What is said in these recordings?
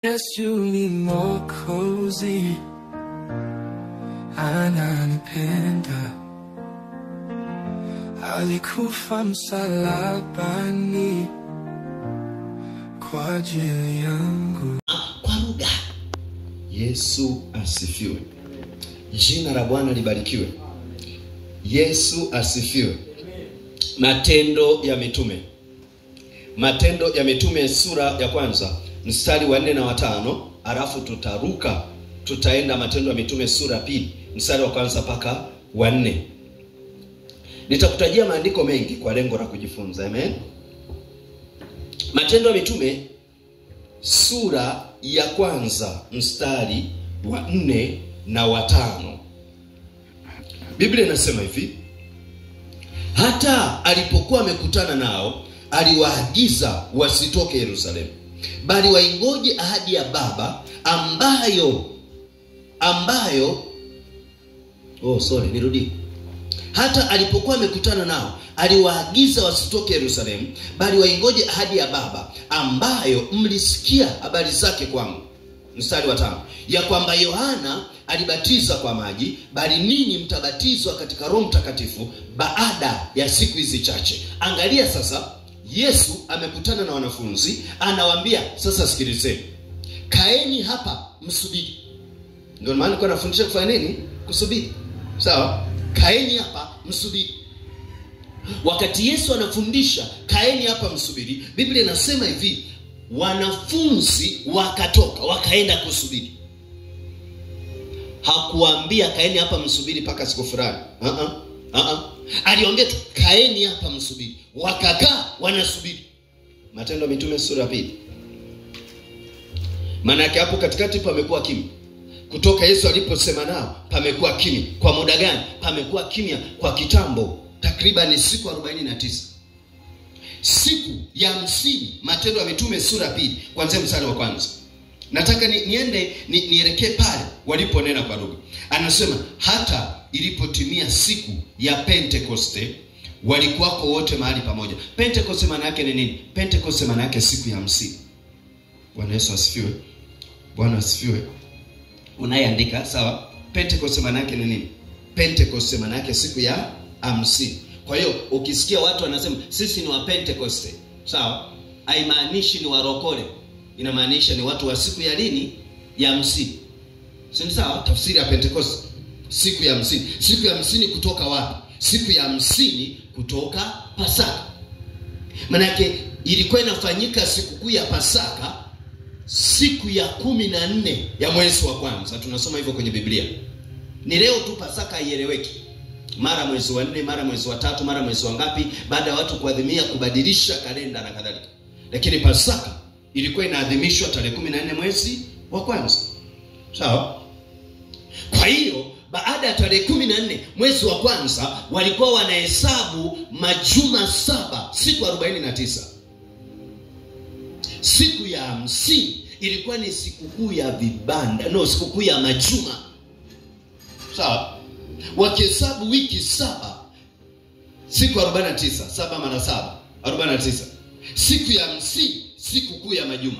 Yesu ni Mwokozi, ananipenda, alikufa msalabani kwa ajili yangu. Kwa lugha. Yesu asifiwe. Jina la Bwana libarikiwe. Yesu asifiwe. Matendo ya Mitume. Matendo ya Mitume sura ya kwanza mstari wa 4 na wa 5, alafu tutaenda Matendo ya Mitume sura ya pili mstari wa kwanza mpaka wa 4. Nitakutajia maandiko mengi kwa lengo la kujifunza. Amen. Matendo ya Mitume sura ya kwanza mstari wa 4 na wa 5. Biblia inasema hivi: hata alipokuwa amekutana nao, aliwaagiza wasitoke Yerusalemu, bali waingoje ahadi ya Baba Hata alipokuwa amekutana nao, aliwaagiza wasitoke Yerusalemu, bali waingoje ahadi ya Baba ambayo mlisikia habari zake kwangu. Mstari wa 5, ya kwamba Yohana alibatiza kwa maji, bali ninyi mtabatizwa katika Roho Mtakatifu baada ya siku hizi chache. Angalia sasa, Yesu amekutana na wanafunzi, anawaambia sasa, sikilizeni, kaeni hapa msubiri. Ndio maana nilikuwa nafundisha kufanya nini? Kusubiri. Sawa? Kaeni hapa msubiri. Wakati Yesu anafundisha kaeni hapa msubiri, Biblia inasema hivi: wanafunzi wakatoka wakaenda kusubiri. Hakuambia kaeni hapa msubiri mpaka siku fulani. Aliwaambia tu kaeni hapa msubiri. Wakakaa wanasubiri. Matendo ya Mitume sura ya pili. Maana yake hapo katikati pamekuwa kimya. Kutoka Yesu aliposema nao pamekuwa kimya. Kwa muda gani? Pamekuwa kimya kwa kitambo, takriban siku 49. Siku ya 50, Matendo ya Mitume sura ya pili kuanzia mstari wa kwanza. Nataka nielekee pale waliponena kwa lugha. Anasema hata ilipotimia siku ya Pentekoste, walikuwako wote mahali pamoja. Pentekoste maana yake ni nini? Pentekoste maana yake siku ya 50. Bwana Yesu asifiwe. Bwana asifiwe. Unayeandika sawa? Pentekoste maana yake ni nini? Pentekoste maana yake siku ya 50. Kwa hiyo ukisikia watu wanasema sisi ni wa Pentekoste, sawa? Haimaanishi ni warokole. Inamaanisha ni watu wa siku ya lini? Ya 50. Si sawa? Tafsiri ya Pentekoste siku ya 50. Siku ya 50 kutoka wapi? Siku ya 50 kutoka Pasaka. Maana yake ilikuwa inafanyika sikukuu ya Pasaka siku ya 14 ya mwezi wa kwanza. Tunasoma hivyo kwenye Biblia. Ni leo tu Pasaka haieleweki. Mara mwezi wa 4, mara mwezi wa 3, mara mwezi wa ngapi, baada ya watu kuadhimia kubadilisha kalenda na kadhalika. Lakini Pasaka ilikuwa inaadhimishwa tarehe 14 mwezi wa kwanza. Sawa? Kwa hiyo baada ya tarehe 14 mwezi wa kwanza walikuwa wanahesabu majuma 7, siku 49. Siku ya 50 ilikuwa ni sikukuu ya vibanda, sikukuu ya majuma. Sawa? Wakihesabu wiki 7, siku 49, 7 mara 7, 49. Siku ya 50 sikukuu ya majuma.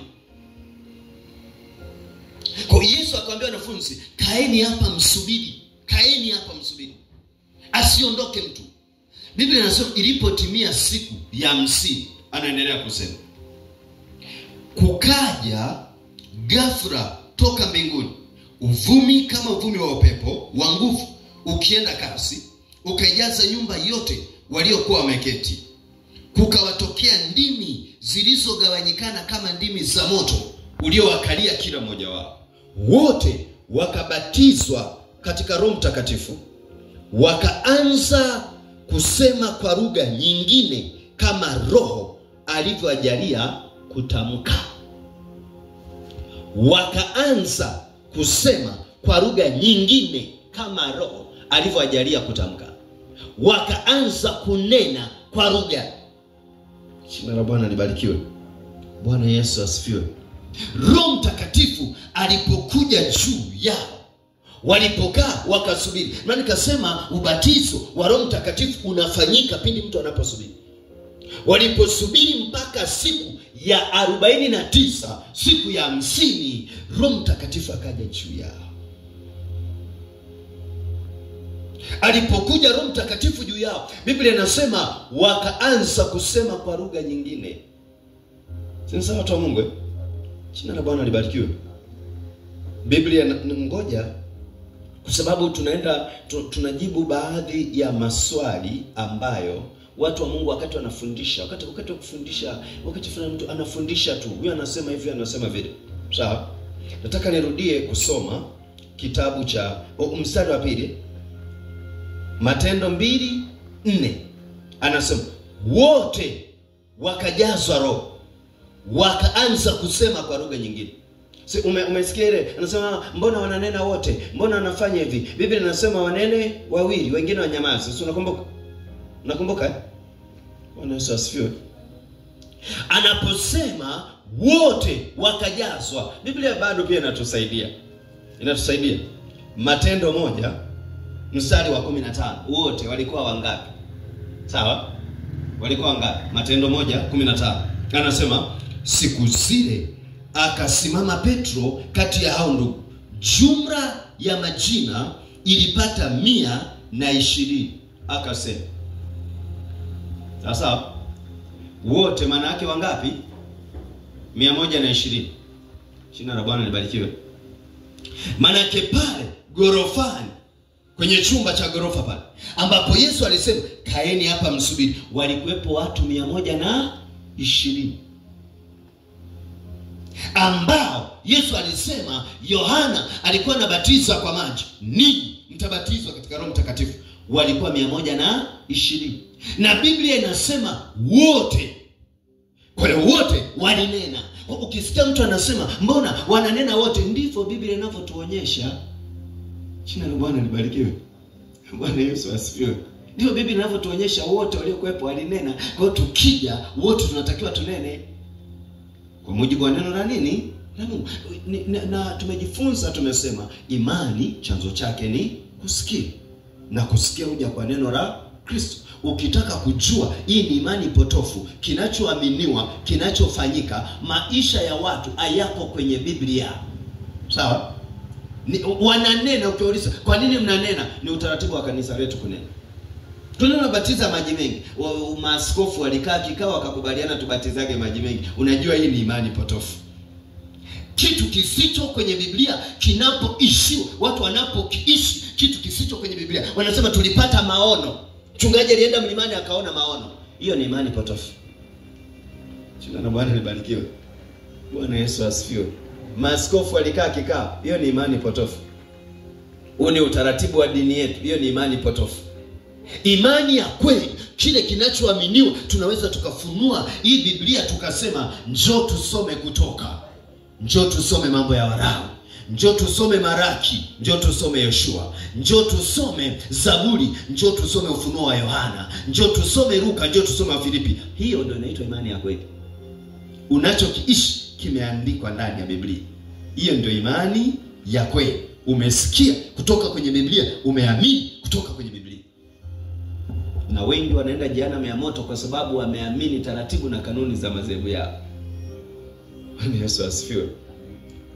Kwa Yesu akamwambia wanafunzi, kaeni hapa msubiri. Kaeni hapa msubiri. Asiondoke mtu. Biblia inasema ilipotimia siku ya 50, anaendelea kusema, kukaja ghafla toka mbinguni uvumi kama uvumi wa upepo wa nguvu, ukienda kasi, ukaijaza nyumba yote waliokuwa wameketi. Kukawatokea ndimi zilizogawanyikana kama ndimi za moto uliowakalia kila mmoja wao. Wote wakabatizwa katika Roho Mtakatifu, wakaanza kusema kwa lugha nyingine kama Roho alivyowajalia kutamka. Wakaanza kusema kwa lugha nyingine kama Roho alivyowajalia kutamka. Wakaanza kunena kwa lugha. Jina la Bwana libarikiwe. Bwana Yesu asifiwe. Roho Mtakatifu alipokuja juu yao, walipokaa wakasubiri. Na nikasema ubatizo wa Roho Mtakatifu unafanyika pindi mtu anaposubiri. Waliposubiri mpaka siku ya 49, siku ya 50, Roho Mtakatifu akaja juu yao. Alipokuja Roho Mtakatifu juu yao, Biblia inasema wakaanza kusema kwa lugha nyingine. Sasa watu wa Mungu, jina la Bwana libarikiwe. Biblia ngoja, kwa sababu tunajibu baadhi ya maswali ambayo watu wa Mungu wakati wanafundisha, wakati wa kufundisha, wakati fulani mtu anafundisha tu, huyu anasema hivi, anasema vile. Sawa? Nataka nirudie kusoma kitabu cha mstari wa 2, Matendo 2:4. Anasema wote wakajazwa Roho, wakaanza kusema kwa lugha nyingine. Umesikia ile? Anasema mbona wananena wote? Mbona wanafanya hivi? Biblia inasema wanene wawili, wengine wanyamaze. Sio, unakumbuka? Unakumbuka? Bwana Yesu asifiwe. Anaposema wote wakajazwa, Biblia bado pia inatusaidia. Matendo 1 mstari wa 15. Wote walikuwa wangapi? Sawa? Walikuwa wangapi? Matendo 1:15. Anasema siku zile akasimama Petro kati ya hao ndugu. Jumla ya majina ilipata 120. Akasema. Sasa wote maana yake wangapi? 120. Jina la Bwana libarikiwe. Maana yake pale gorofani, kwenye chumba cha gorofa pale ambapo Yesu alisema kaeni hapa msubiri, walikuwepo watu 120 ambao Yesu alisema Yohana alikuwa anabatiza kwa maji, ninyi mtabatizwa katika Roho Mtakatifu. Walikuwa 120, na Biblia inasema wote. Kwa hiyo wote walinena. Ukisikia mtu anasema mbona wananena wote, ndivyo Biblia inavyotuonyesha. Jina la Bwana libarikiwe. Bwana Yesu asifiwe. Ndio Biblia inavyotuonyesha wote waliokuwepo walinena. Kwa hiyo tukija wote tunatakiwa tunene kwa mujibu wa neno la nini? La Mungu. Na tumejifunza, tumesema imani chanzo chake ni kusikia, na kusikia huja kwa neno la Kristo. Ukitaka kujua hii ni imani potofu, kinachoaminiwa, kinachofanyika, maisha ya watu hayako kwenye Biblia. Sawa? Wananena, ukiuliza kwa nini mnanena? Ni utaratibu wa kanisa letu kunena. Tunabatiza maji mengi. Maaskofu walikaa kikao wakakubaliana tubatizage maji mengi. Unajua hii ni imani potofu. Kitu kisicho kwenye Biblia kinapoishi, watu wanapokiishi kitu kisicho kwenye Biblia, wanasema tulipata maono. Mchungaji alienda mlimani akaona maono. Hiyo ni imani potofu. Jina la Bwana libarikiwe. Bwana Yesu asifiwe. Maaskofu walikaa kikao, hiyo ni imani potofu. Huu ni utaratibu wa dini yetu, hiyo ni imani potofu. Imani ya kweli, kile kinachoaminiwa, tunaweza tukafunua hii Biblia tukasema njoo tusome Kutoka, njoo tusome mambo ya Walawi, njoo tusome Maraki, njoo tusome Yoshua, njoo tusome Zaburi, njoo tusome Ufunuo wa Yohana, njoo tusome Luka, njoo tusome Filipi. Hiyo ndio inaitwa imani ya kweli. Unachokiishi kimeandikwa ndani ya Biblia. Hiyo ndio imani ya kweli. Umesikia kutoka kwenye Biblia, umeamini kutoka kwenye Biblia. Na wengi wanaenda jehanamu ya moto kwa sababu wameamini taratibu na kanuni za madhehebu yao. Bwana Yesu asifiwe.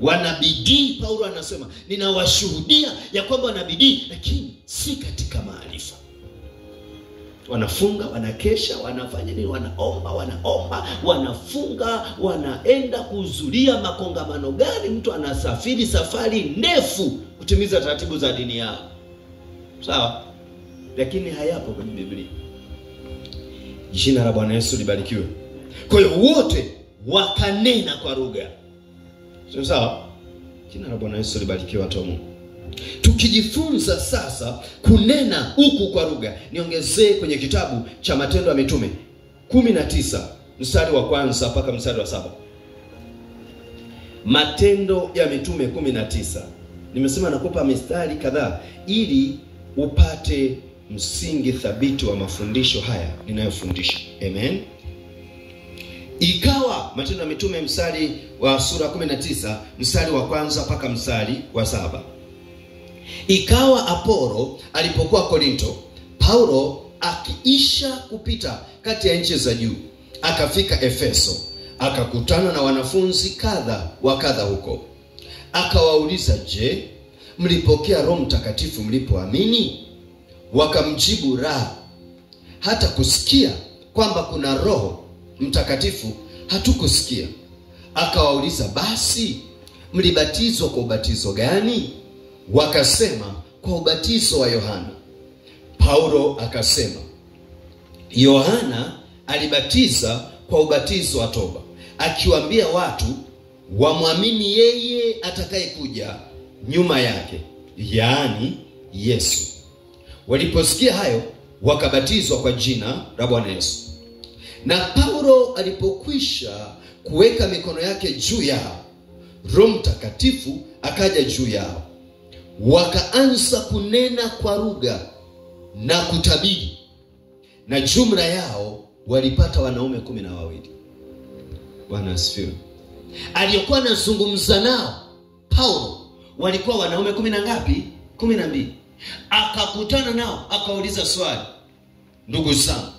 Wanabidii, Paulo anasema ninawashuhudia ya kwamba wanabidii, lakini si katika maarifa. Wanafunga, wanakesha, wanafanya nini? Wanaomba, wanafunga, wanaenda kuhudhuria makongamano gani, mtu anasafiri safari ndefu kutimiza taratibu za dini yao. Sawa? Lakini hayapo kwenye Biblia. Jina la Bwana Yesu libarikiwe. Kwa hiyo wote wakanena kwa lugha. Sawa? Jina la Bwana Yesu libarikiwe, watu wa Mungu. Tukijifunza sasa kunena huku kwa lugha, niongezee kwenye kitabu cha Matendo ya Mitume 19 mstari wa 1 mpaka mstari wa 7. Matendo ya Mitume 19. Nimesema nakupa mistari kadhaa ili upate msingi thabiti wa mafundisho haya ninayofundisha. Amen. Ikawa, Matendo ya Mitume mstari wa sura 19 mstari wa 1 mpaka mstari wa 7. Ikawa Apolo alipokuwa Korinto, Paulo akiisha kupita kati ya nchi za juu, akafika Efeso, akakutana na wanafunzi kadha wa kadha huko. Akawauliza, je, mlipokea Roho Mtakatifu mlipoamini? Wakamjibu, la, hata kusikia kwamba kuna Roho Mtakatifu hatukusikia. Akawauliza, basi mlibatizwa kwa ubatizo gani? Wakasema, kwa ubatizo wa Yohana. Paulo akasema, Yohana alibatiza kwa ubatizo wa toba, akiwaambia watu wamwamini yeye atakayekuja nyuma yake, yaani Yesu. Waliposikia hayo, wakabatizwa kwa jina la Bwana Yesu. Na Paulo alipokwisha kuweka mikono yake juu yao, Roho Mtakatifu akaja juu yao. Wakaanza kunena kwa lugha na kutabiri, na jumla yao walipata wanaume 12. Bwana asifiwe. Aliyokuwa anazungumza nao Paulo walikuwa wanaume 10 na ngapi? 12. Akakutana nao, akauliza swali, ndugu zangu,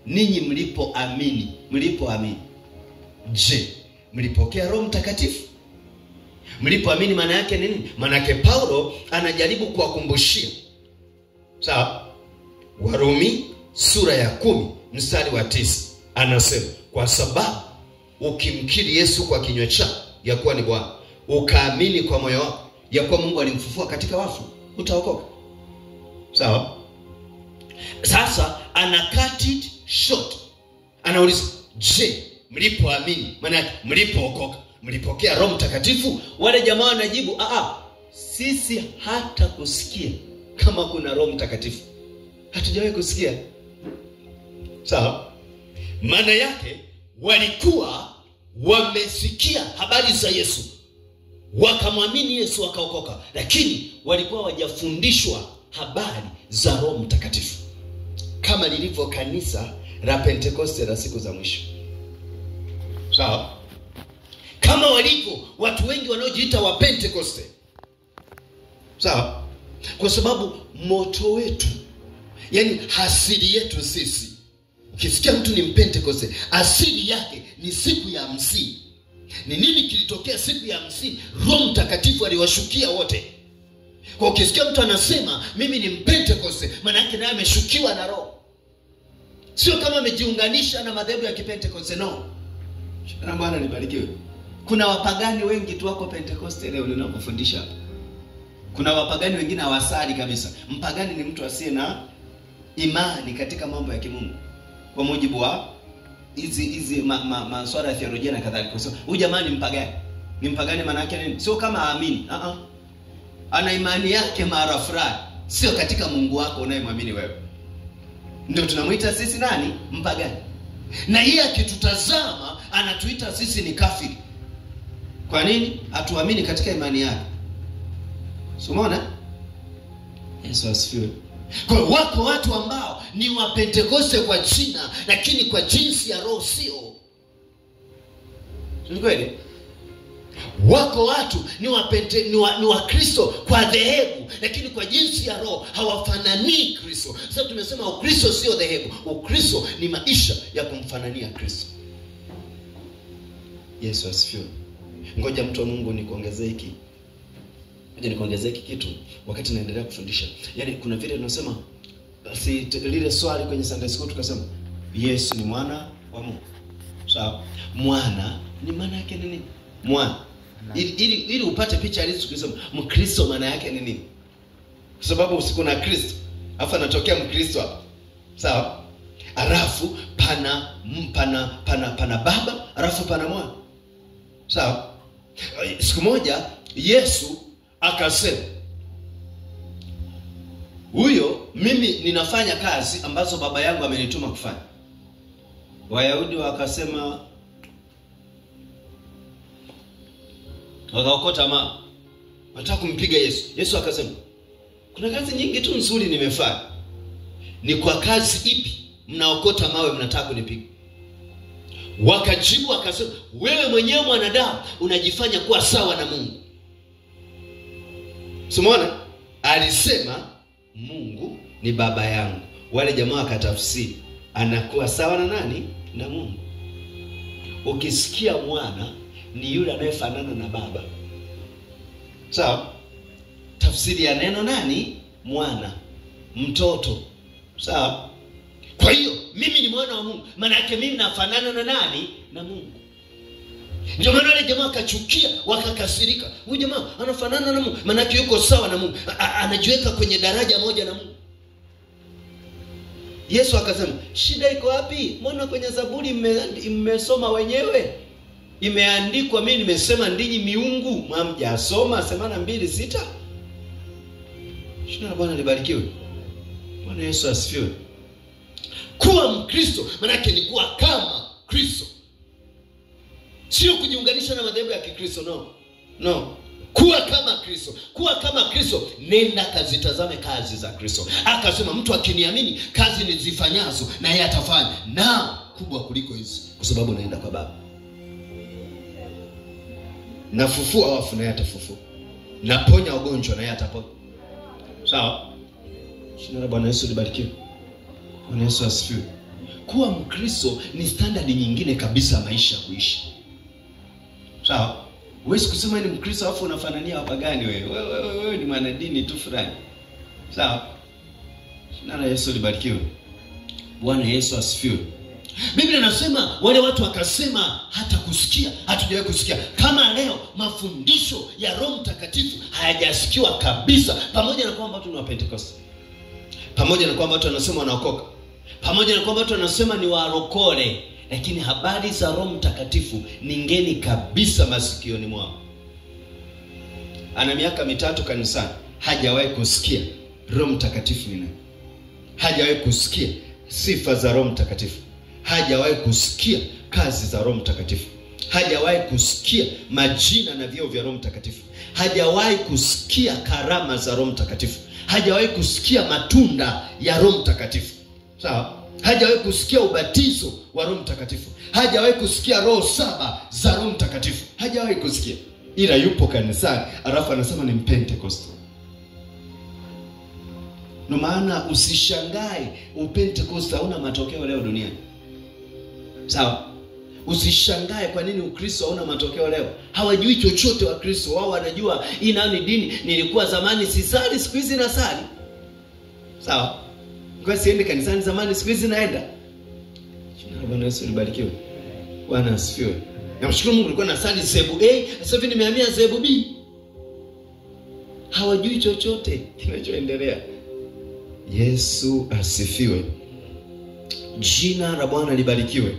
ninyi mlipoamini, je, mlipokea Roho Mtakatifu? Mlipoamini maana yake nini? Maana yake Paulo anajaribu kuwakumbushia. Sawa? Warumi sura ya 10 mstari wa 9 anasema, kwa sababu ukimkiri Yesu kwa kinywa chako ya kuwa ni Bwana, ukaamini kwa moyo wako ya kuwa Mungu alimfufua katika wafu, utaokoka. Sawa? Sasa ana cut it short. Anauliza, je, mlipoamini maana yake mlipookoka mlipokea Roho Mtakatifu? Wale jamaa wanajibu, sisi hata kusikia kama kuna Roho Mtakatifu hatujawahi kusikia. Sawa? Maana yake walikuwa wamesikia habari za Yesu, wakamwamini Yesu, wakaokoka, lakini walikuwa hawajafundishwa habari za Roho Mtakatifu, kama lilivyo kanisa la Pentekoste la siku za mwisho. Sawa? Kama walivyo watu wengi wanaojiita wa Pentekoste. Sawa? Kwa sababu moto wetu, yani asili yetu sisi, ukisikia mtu ni Mpentekoste, asili yake ni siku ya 50. Ni nini kilitokea siku ya 50? Roho Mtakatifu aliwashukia wote. Kwa ukisikia mtu anasema mimi ni Mpentekoste, maana yake naye ameshukiwa na Roho. Sio kama amejiunganisha na madhehebu ya Kipentekoste, no. Na Bwana libarikiwe. Kuna wapagani wengi tu wako Pentekoste leo ninapofundisha hapa. Kuna wapagani wengine hawasali kabisa. Mpagani ni mtu asiye na imani katika mambo ya kimungu, kwa mujibu wa hizi masuala ya theolojia na kadhalika. So huyu jamaa ni mpagani. Ni mpagani maana yake nini? Sio kama aamini. Ana imani yake mara fulani, sio katika Mungu wako unayemwamini wewe. Ndio tunamuita sisi nani? Mpagani. Na yeye akitutazama anatuita sisi ni kafiri. Kwa nini? Hatuamini katika imani yake. Umeona? Yesu asifiwe. Kwa hiyo wako watu ambao ni wa Pentekoste kwa jina, lakini kwa jinsi ya roho sio. Ni kweli? Wako watu ni wa Kristo kwa dhehebu, lakini kwa jinsi ya roho hawafanani Kristo. Sasa tumesema Ukristo sio dhehebu. Ukristo ni maisha ya kumfanania Kristo. Yesu asifiwe. Ngoja mtu wa Mungu nikuongezee hiki. Nikuongezee hiki kitu wakati naendelea kufundisha. Yaani kuna vile tunasema, basi lile swali kwenye Sunday school tukasema Yesu ni mwana wa Mungu. Sawa? Mwana ni maana yake nini? Mwana. Ili upate picha halisi tukisema Mkristo maana yake ni nini? Kwa sababu usiku na Kristo, afa anatokea Mkristo hapa. Sawa? Alafu pana baba, alafu pana mwana. Sawa? Siku moja Yesu akasema, huyo mimi ninafanya kazi ambazo baba yangu amenituma kufanya. Wayahudi wakasema, wakaokota mawe, wanataka kumpiga Yesu. Yesu akasema, kuna kazi nyingi tu nzuri nimefanya. Ni kwa kazi ipi mnaokota mawe mnataka kunipiga? Wakajibu wakasema, wewe mwenyewe mwanadamu unajifanya kuwa sawa na Mungu. Simona alisema Mungu ni baba yangu. Wale jamaa wakatafsiri anakuwa sawa na nani? na Mungu. Ukisikia mwana ni yule anayefanana na baba. Sawa? Tafsiri ya neno nani? Mwana, mtoto. Sawa? Kwa hiyo mimi ni mwana wa Mungu, maana yake mimi nafanana na nani? Na Mungu. Ndio maana wale jamaa akachukia, wakakasirika. Huyu jamaa anafanana na Mungu, maana yake yuko sawa na Mungu, anajiweka kwenye daraja moja na Mungu. Yesu akasema, shida iko wapi? Mbona kwenye Zaburi mmesoma wenyewe? Imeandikwa, mimi nimesema ndinyi miungu, hamjasoma 82:6. Jina la Bwana libarikiwe. Bwana Yesu asifiwe. Kuwa Mkristo maana yake ni kuwa kama Kristo. Sio kujiunganisha na madhehebu ya Kikristo, no. Kuwa kama Kristo. Kuwa kama Kristo, nenda kazitazame kazi za Kristo. Akasema mtu akiniamini kazi nizifanyazo na yeye atafanya, na kubwa kuliko hizi, kwa sababu naenda kwa Baba. Nafufua wafu na yeye atafufua. Naponya wagonjwa na yeye ataponya. Sawa? Jina la Bwana Yesu libarikiwe. Bwana Yesu asifiwe. Kuwa Mkristo ni standard nyingine kabisa maisha kuishi. Sawa? Huwezi kusema ni Mkristo alafu unafanania wapagani wewe. Wewe ni mwanadini tu fulani. Sawa? Jina la Yesu libarikiwe. Bwana Yesu asifiwe. Biblia inasema wale watu wakasema hata kusikia, hatujawahi kusikia. Kama leo mafundisho ya Roho Mtakatifu hayajasikiwa kabisa, pamoja na kwamba watu ni wa Pentecost, pamoja na kwamba watu wanasema wanaokoka, pamoja na kwamba watu wanasema ni warokole, lakini habari za Roho Mtakatifu ni ngeni kabisa masikioni mwao. Ana miaka 3 kanisani, hajawahi kusikia Roho Mtakatifu ni nani. Hajawahi kusikia sifa za Roho Mtakatifu. Hajawahi kusikia kazi za Roho Mtakatifu. Hajawahi kusikia majina na vyeo vya Roho Mtakatifu. Hajawahi kusikia karama za Roho Mtakatifu. Hajawahi kusikia matunda ya Roho Mtakatifu. Sawa? Hajawahi kusikia ubatizo wa Roho Mtakatifu. Hajawahi kusikia roho 7 za Roho Mtakatifu. Hajawahi kusikia. Ila yupo kanisani, alafu anasema ni Pentecost. No maana usishangae upentecost hauna matokeo leo duniani. Sawa? Usishangae kwa nini Ukristo hauna matokeo leo. Hawajui chochote wa Kristo. Wao wanajua hii nayo ni dini. Nilikuwa zamani sisali, siku hizi nasali. Sawa? Kwa siende kanisani zamani, siku hizi naenda. Jina la Bwana Yesu libarikiwe. Bwana asifiwe. Namshukuru Mungu, nilikuwa nasali zebu A, sasa hivi nimehamia zebu B. Hawajui chochote kinachoendelea. Yesu asifiwe. Jina la Bwana libarikiwe.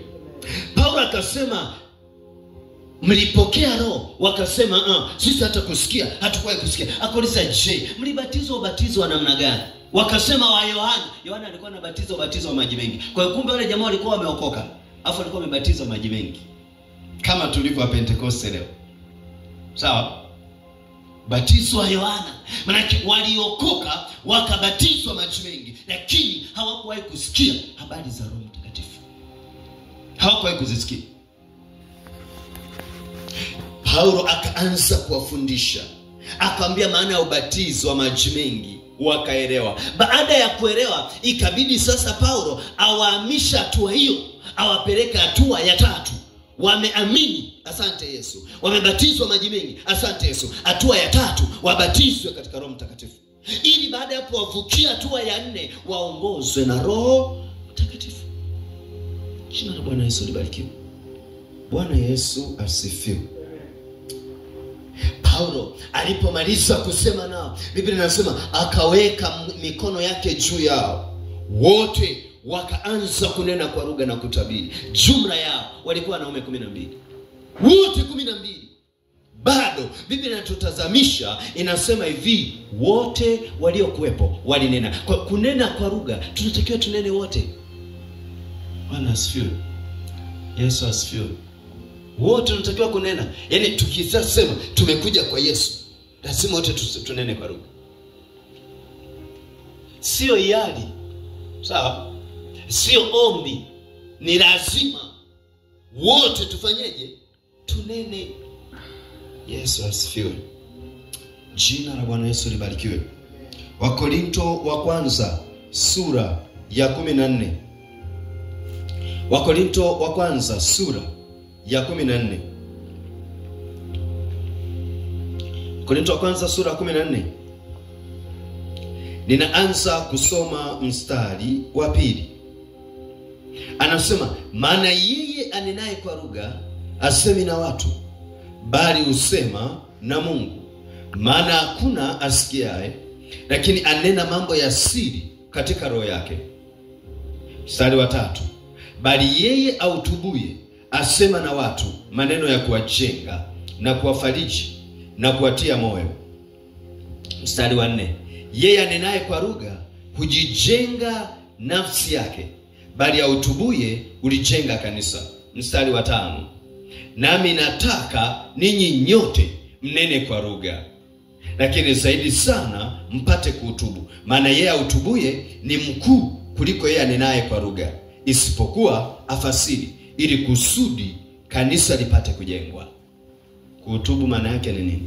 Paulo akasema mlipokea roho, wakasema sisi hata kusikia hatakuwahi kusikia. Akauliza, je, mlibatizwa ubatizo wa namna gani? Wakasema wa Yohana. Yohana alikuwa anabatiza ubatizo wa maji mengi. Kwa hiyo kumbe wale jamaa walikuwa wameokoka, afu walikuwa wamebatizwa maji mengi, kama tulivyo wa Pentecost leo. Sawa? Batizo wa Yohana, maana waliokoka wakabatizwa maji mengi, lakini hawakuwahi kusikia habari za Roho Mtakatifu. Hawakuwahi kuzisikia. Paulo akaanza kuwafundisha, akamwambia maana ya ubatizo wa maji mengi, wakaelewa. Baada ya kuelewa, ikabidi sasa Paulo awahamisha hatua hiyo, awapeleka hatua ya 3. Wameamini, asante Yesu. Wamebatizwa maji mengi, asante Yesu. Hatua ya 3, wabatizwe katika Roho Mtakatifu. Ili baada ya hapo wavukie hatua ya 4, waongozwe na Roho Mtakatifu. Jina la Bwana Yesu libarikiwe. Bwana Yesu asifiwe. Paulo alipomaliza kusema nao, Biblia inasema akaweka mikono yake juu yao, wote wakaanza kunena kwa lugha na kutabiri. Jumla yao walikuwa wanaume 12. Wote 12. Bado Biblia inatutazamisha, inasema hivi, wote waliokuwepo walinena. Kwa kunena kwa lugha, tunatakiwa tunene wote. Bwana asifiwe. Yesu asifiwe. Wote tunatakiwa kunena. Yaani tukisema tumekuja kwa Yesu, lazima wote tunene kwa lugha. Sio hiari. Sawa? Sio ombi. Ni lazima wote tufanyeje? Tunene. Yesu asifiwe. Jina la Bwana Yesu libarikiwe. Wakorinto wa kwanza sura ya 14. Wakorinto wa kwanza sura ya 14. Wakorinto wa kwanza sura ya 14. Ninaanza kusoma mstari wa 2. Anasema, maana yeye anenaye kwa lugha asemi na watu, bali husema na Mungu. Maana hakuna asikiaye, lakini anena mambo ya siri katika roho yake. Mstari wa 3. Bali yeye autubuye asema na watu maneno ya kuwajenga na kuwafariji na kuwatia moyo. Mstari wa 4. Yeye anenaye kwa lugha hujijenga nafsi yake, bali autubuye ulijenga kanisa. Mstari wa 5. Nami nataka ninyi nyote mnene kwa lugha, lakini zaidi sana mpate kuutubu. Maana yeye autubuye ni mkuu kuliko yeye anenaye kwa lugha, isipokuwa afasiri, ili kusudi kanisa lipate kujengwa. Kuutubu maana yake ni nini?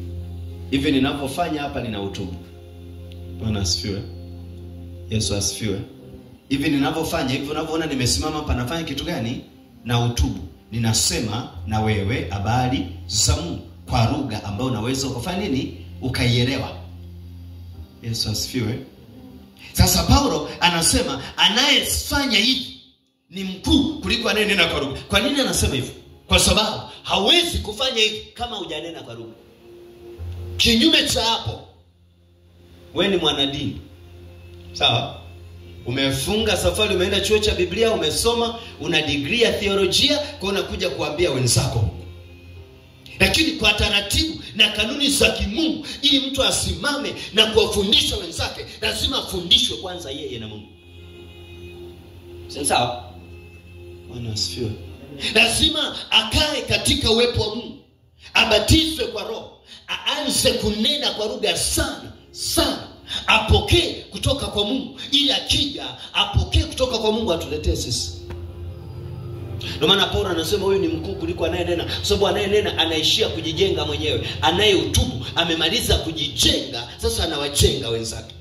Hivi ninapofanya hapa nina utubu. Bwana asifiwe. Yesu asifiwe. Hivi ninapofanya, hivi unavyoona nimesimama hapa nafanya kitu gani? Na utubu. Ninasema na wewe habari za Mungu kwa lugha ambayo unaweza ukafanya nini? Ukaielewa. Yesu asifiwe. Sasa Paulo anasema anayefanya hivi ni mkuu kuliko anayenena kwa lugha. Kwa nini anasema hivyo? Kwa sababu hawezi kufanya hivi kama hujanena kwa lugha. Kinyume cha hapo, wewe ni mwanadini. Sawa? Umefunga safari, umeenda chuo cha Biblia, umesoma, una degree ya theolojia, kwa unakuja kuambia wenzako. Lakini kwa taratibu na kanuni za kimungu, ili mtu asimame na kuwafundisha wenzake, lazima afundishwe kwanza yeye na Mungu. Sawa? Bwana asifiwe. Lazima akae katika uwepo wa Mungu, abatizwe kwa Roho, aanze kunena kwa lugha sana sana, apokee kutoka kwa Mungu, ili akija apokee kutoka kwa Mungu atuletee sisi. Ndio maana Paulo anasema huyu ni mkuu kuliko anayenena, sababu anayenena anaishia kujijenga mwenyewe. Anayeutubu amemaliza kujijenga, sasa anawajenga wenzake.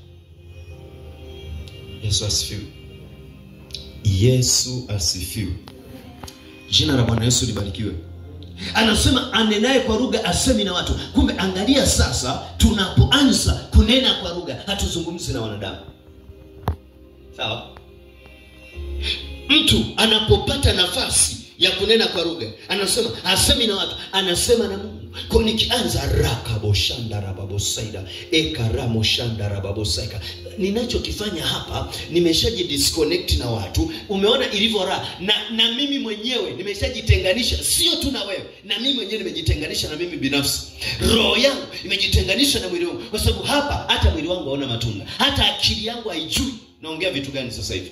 Yesu asifiwe. Yesu asifiwe. Jina la Bwana Yesu libarikiwe. Anasema anenaye kwa lugha asemi na watu. Kumbe angalia sasa, tunapoanza kunena kwa lugha hatuzungumzi na wanadamu. Sawa? Mtu anapopata nafasi ya kunena kwa lugha, anasema asemi na watu, anasema na Mungu. Kwa nikianza rakaboshanda rababosaida ekaramoshanda rababosaika, ninachokifanya hapa nimeshaji disconnect na watu. Umeona ilivyo raha, na mimi mwenyewe nimeshajitenganisha, sio tu na wewe, na mimi mwenyewe nimejitenganisha na mimi binafsi. Roho yangu imejitenganisha na mwili wangu, kwa sababu hapa hata mwili wangu hauna matunda, hata akili yangu haijui naongea vitu gani sasa hivi.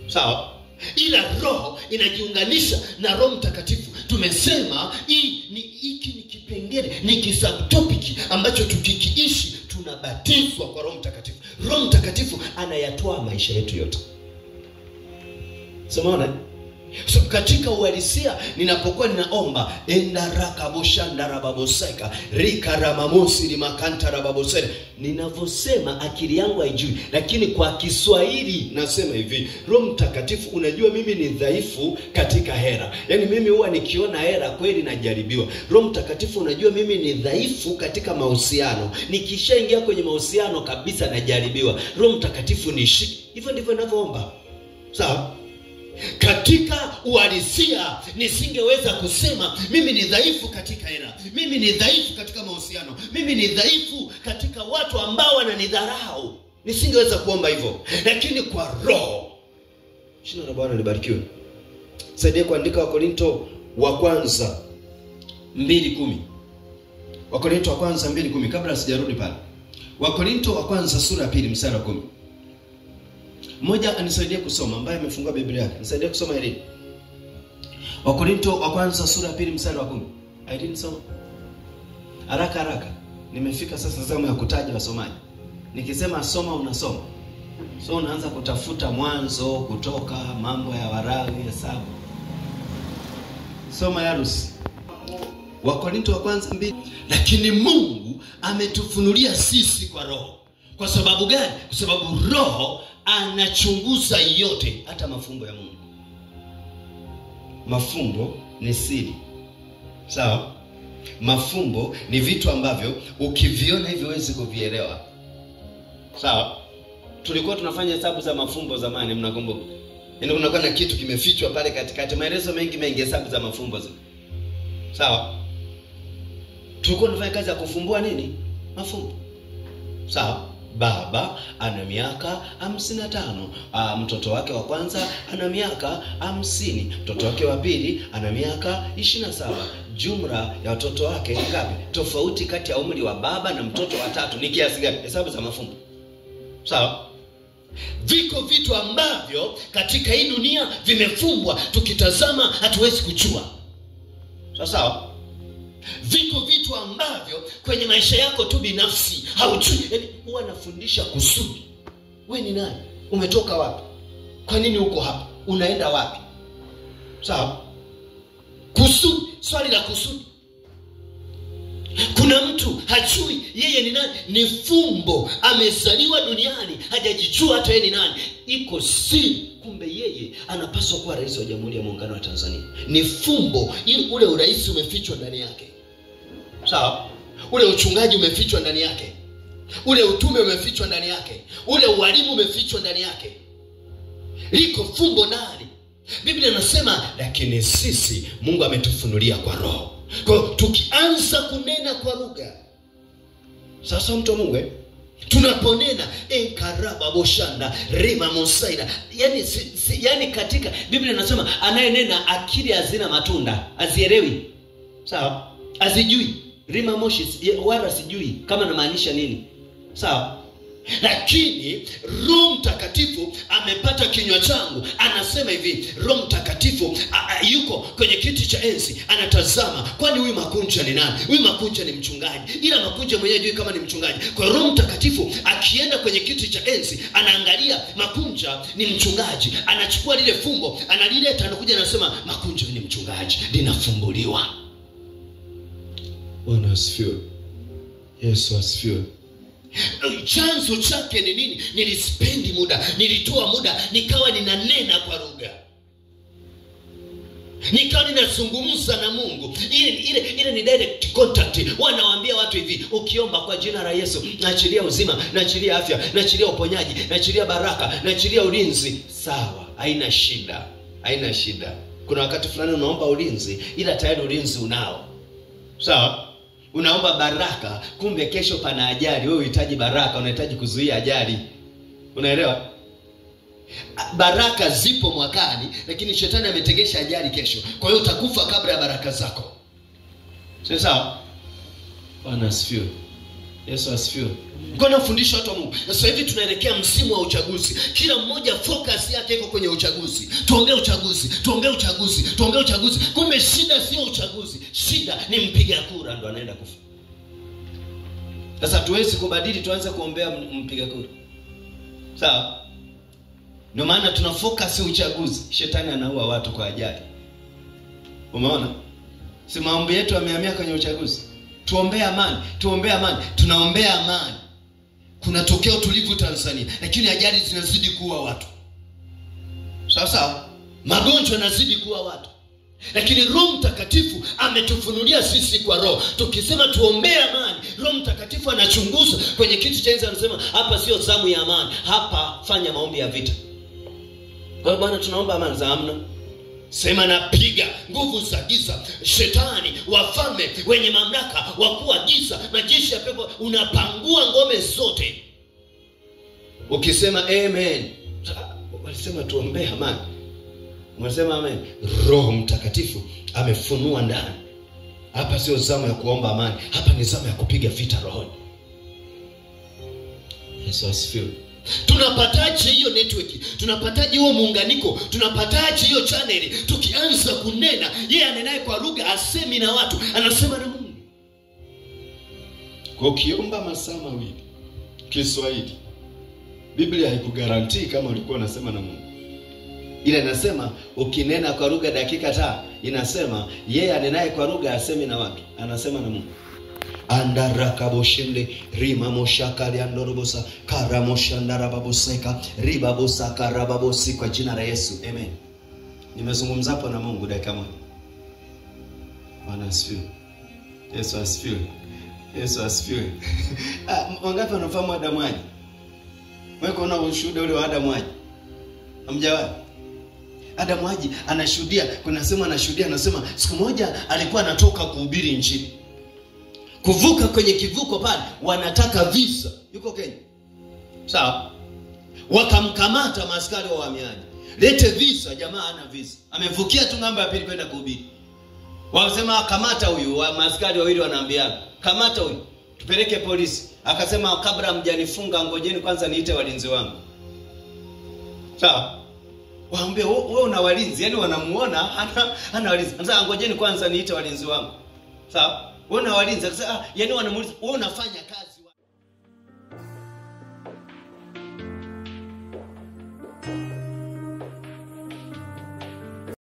Sawa? Ila roho inajiunganisha na Roho Mtakatifu. Tumesema hiki ni kipengele, ni kisubtopic ambacho tukikiishi tunabatizwa kwa Roho Mtakatifu. Roho Mtakatifu anayatoa maisha yetu yote. Unaona? So katika uhalisia ninapokuwa ninaomba enda rakaboshanda rababosaika rikaramamosi limakanta rababosera, ninavosema akili yangu haijui, lakini kwa Kiswahili nasema hivi: Roho Mtakatifu, unajua mimi ni dhaifu katika hera. Yaani mimi huwa nikiona hera kweli najaribiwa. Roho Mtakatifu, unajua mimi ni dhaifu katika mahusiano, nikishaingia kwenye mahusiano kabisa najaribiwa. Roho Mtakatifu nishike. Hivyo ndivyo ninavyoomba. Sawa? Katika uhalisia nisingeweza kusema mimi ni dhaifu katika hela, mimi ni dhaifu katika mahusiano, mimi ni dhaifu katika watu ambao wananidharau. Nisingeweza kuomba hivyo. Lakini kwa roho, jina la Bwana libarikiwe. Saidia kuandika Wakorinto wa kwanza 2:10. Wakorinto wa kwanza 2:10, kabla sijarudi pale. Wakorinto wa kwanza sura ya 2 mstari wa 10. Mmoja anisaidie kusoma, ambaye amefungua Biblia yake. Nisaidie kusoma hili. Wakorinto wa kwanza sura ya 2 mstari wa 10. I didn't soma. Haraka. Nimefika sasa zamu ya kutaja wasomaji. Nikisema soma unasoma. So unaanza kutafuta Mwanzo, Kutoka, Mambo ya Walawi, Hesabu. Soma Yarusi. Wakorinto wa kwanza 2. Lakini Mungu ametufunulia sisi kwa roho. Kwa sababu gani? Kwa sababu roho anachunguza yote, hata mafumbo ya Mungu. mafumbo ni siri. Sawa? Mafumbo ni vitu ambavyo ukiviona hivyo huwezi kuvielewa. Sawa? Tulikuwa tunafanya hesabu za mafumbo zamani, mnakumbuka? Yaani kunakuwa na kitu kimefichwa pale katikati, maelezo mengi hesabu za mafumbo. Sawa? Tulikuwa tunafanya kazi ya kufumbua nini? Mafumbo. Sawa? Baba ana miaka 55, mtoto wake wa kwanza ana miaka 50, mtoto wake wa pili ana miaka 27. Jumla ya watoto wake ni ngapi? Tofauti kati ya umri wa baba na mtoto wa tatu ni kiasi gani? Hesabu za mafumbo. Sawa? Viko vitu ambavyo katika hii dunia vimefumbwa, tukitazama hatuwezi kujua. Sawa? Viko vitu ambavyo kwenye maisha yako tu binafsi haujui. Yaani huwa nafundisha kusudi. Wewe ni nani? Umetoka wapi? Kwa nini uko hapa? Unaenda wapi? Sawa? Kusudi, swali la kusudi. Kuna mtu hajui yeye ni nani, ni fumbo. Amezaliwa duniani hajajijua hata yeye ni nani. Iko siri, kumbe yeye anapaswa kuwa rais wa Jamhuri ya Muungano wa Tanzania. Ni fumbo, ili ule urais umefichwa ndani yake. Sawa? Ule uchungaji umefichwa ndani yake. Ule utume umefichwa ndani yake. Ule ualimu umefichwa ndani yake. Liko fumbo ndani. Biblia inasema lakini sisi Mungu ametufunulia kwa Roho. Kwa hiyo tukianza kunena kwa lugha, sasa mtu wa Mungu, tunaponena enkaraba boshanda rima mosaida, yani katika Biblia inasema anayenena akili hazina matunda, azielewi. Sawa? Azijui. Rima moshi wala sijui kama namaanisha nini. Sawa? Lakini Roho Mtakatifu amepata kinywa changu, anasema hivi. Roho Mtakatifu yuko kwenye kiti cha enzi, anatazama, kwani huyu Makunja ni nani? Huyu Makunja ni mchungaji, ila Makunja mwenyewe hajui kama ni mchungaji. Kwa Roho Mtakatifu akienda kwenye kiti cha enzi, anaangalia Makunja ni mchungaji, anachukua lile fumbo, analileta, anakuja anasema Makunja ni mchungaji, linafumbuliwa. Bwana asifiwe. Yesu asifiwe. Chanzo chake ni nini? Nilispendi muda, nilitoa muda, nikawa ninanena kwa lugha, nikawa ninazungumza na Mungu. Ile ni direct contact. Wanawaambia watu hivi, ukiomba kwa jina la Yesu, naachilia uzima, naachilia afya, naachilia uponyaji, naachilia baraka, naachilia ulinzi. Sawa, haina shida, haina shida. Kuna wakati fulani unaomba ulinzi, ila tayari ulinzi unao. Sawa? Unaomba baraka, kumbe kesho pana ajali. Wewe unahitaji baraka, unahitaji kuzuia ajali. Unaelewa? Baraka zipo mwakani, lakini shetani ametegesha ajali kesho. Kwa hiyo utakufa kabla ya baraka zako. Sawa? Bwana asifiwe. Yesu asifiwe. Kwa nafundisha watu wa Mungu. Na sasa hivi tunaelekea msimu wa uchaguzi. Kila mmoja focus yake iko kwenye uchaguzi. Tuongee uchaguzi, tuongee uchaguzi, tuongee uchaguzi. Kumbe shida sio uchaguzi. Shida ni mpiga kura ndo anaenda kufa. Sasa tuwezi kubadili tuanze kuombea mpiga kura. Sawa? Ndio maana tuna focus uchaguzi. Shetani anaua watu kwa ajali. Umeona? Si maombi yetu yamehamia kwenye uchaguzi. Tuombea amani, tuombea amani, tunaombea amani. Kuna tokeo tulivu Tanzania, lakini ajali zinazidi kuua watu. Sawa? Magonjwa yanazidi kuua watu. Lakini Roho Mtakatifu ametufunulia sisi kwa Roho. Tukisema tuombea amani, Roho Mtakatifu anachunguza kwenye kiti cha enzi, anasema hapa sio zamu ya amani, hapa fanya maombi ya vita. Kwa Bwana tunaomba amani za amna. Sema napiga nguvu za giza, shetani, wafalme, wenye mamlaka, wakuu wa giza, majeshi ya pepo, unapangua ngome zote. Ukisema amen, walisema tuombee amani. Unasema amen. Roho Mtakatifu amefunua ndani. Hapa sio zamu ya kuomba amani, hapa ni zamu ya kupiga vita rohoni. Yesu asifiwe. Tunapataje hiyo network? Tunapataje huo muunganiko? Tunapataje hiyo channel? Tukianza kunena, yeye anenaye kwa lugha asemi na watu, anasema na Mungu. Kwa ukiomba masaa mawili Kiswahili, Biblia haikugarantii kama ulikuwa unasema na Mungu. Ile inasema ukinena kwa lugha dakika 5, inasema yeye anenaye kwa lugha asemi na watu, anasema na Mungu. Andarakaboshende rima moshakali andorobosa karamoshandara baboseka ribabosa karababosi, kwa jina la Yesu. Amen. Nimezungumza hapo na Mungu dakika moja. Bwana asifiwe. Yesu asifiwe. Yesu asifiwe. Wangapi wanafahamu Adamu aje? Wewe kuna ushuhuda ule wa Adamu aje? Hamjawahi? Adamu aje anashuhudia, kuna sema anashuhudia, anasema siku moja alikuwa anatoka kuhubiri injili. Kuvuka kwenye kivuko pale wanataka visa. Yuko Kenya. Sawa? Wakamkamata maaskari wa uhamiaji. Lete visa, jamaa hana visa. Amevukia tu ng'ambo ya pili kwenda kuhubiri. Wasema kamata huyu, maaskari wawili wanaambiana, kamata huyu, tupeleke polisi. Akasema kabla mjanifunga ngojeni kwanza niite walinzi wangu. Sawa? Waambie wewe una walinzi, yani wanamuona hana walinzi. Sasa ngojeni kwanza niite walinzi wangu. Sawa? Wewe una walinzi, sasa yani wanamuuliza wewe unafanya kazi